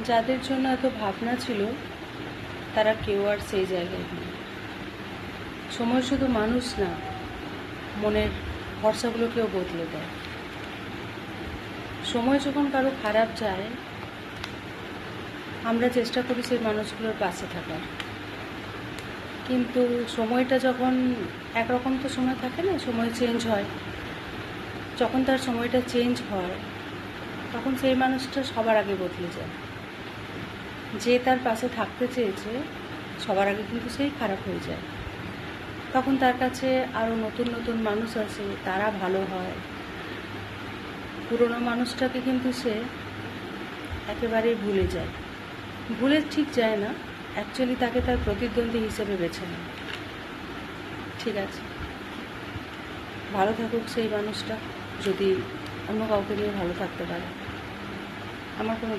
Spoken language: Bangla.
যাদের জন্য এত ভাবনা ছিল তারা কেউ আর সেই জায়গায় নেই। সময় শুধু মানুষ না, মনের ভরসাগুলোকেও বদলে দেয়। সময় যখন কারো খারাপ যায়, আমরা চেষ্টা করি সেই মানুষগুলোর পাশে থাকার, কিন্তু সময়টা যখন একরকম তো সময় থাকে না, সময় চেঞ্জ হয়। যখন তার সময়টা চেঞ্জ হয় তখন সেই মানুষটা সবার আগে বদলে যায়। যে তার পাশে থাকতে চেয়েছে সবার আগে কিন্তু সেই খারাপ হয়ে যায়। তখন তার কাছে আরও নতুন নতুন মানুষ আসে, তারা ভালো হয়। পুরনো মানুষটাকে কিন্তু সে একেবারেই ভুলে যায়। ভুলে ঠিক যায় না, অ্যাকচুয়ালি তাকে তার প্রতিদ্বন্দ্বী হিসেবে বেছে নেয়। ঠিক আছে, ভালো থাকুক সেই মানুষটা, যদি অন্য কাউকে নিয়ে ভালো থাকতে পারে। আমার কোনো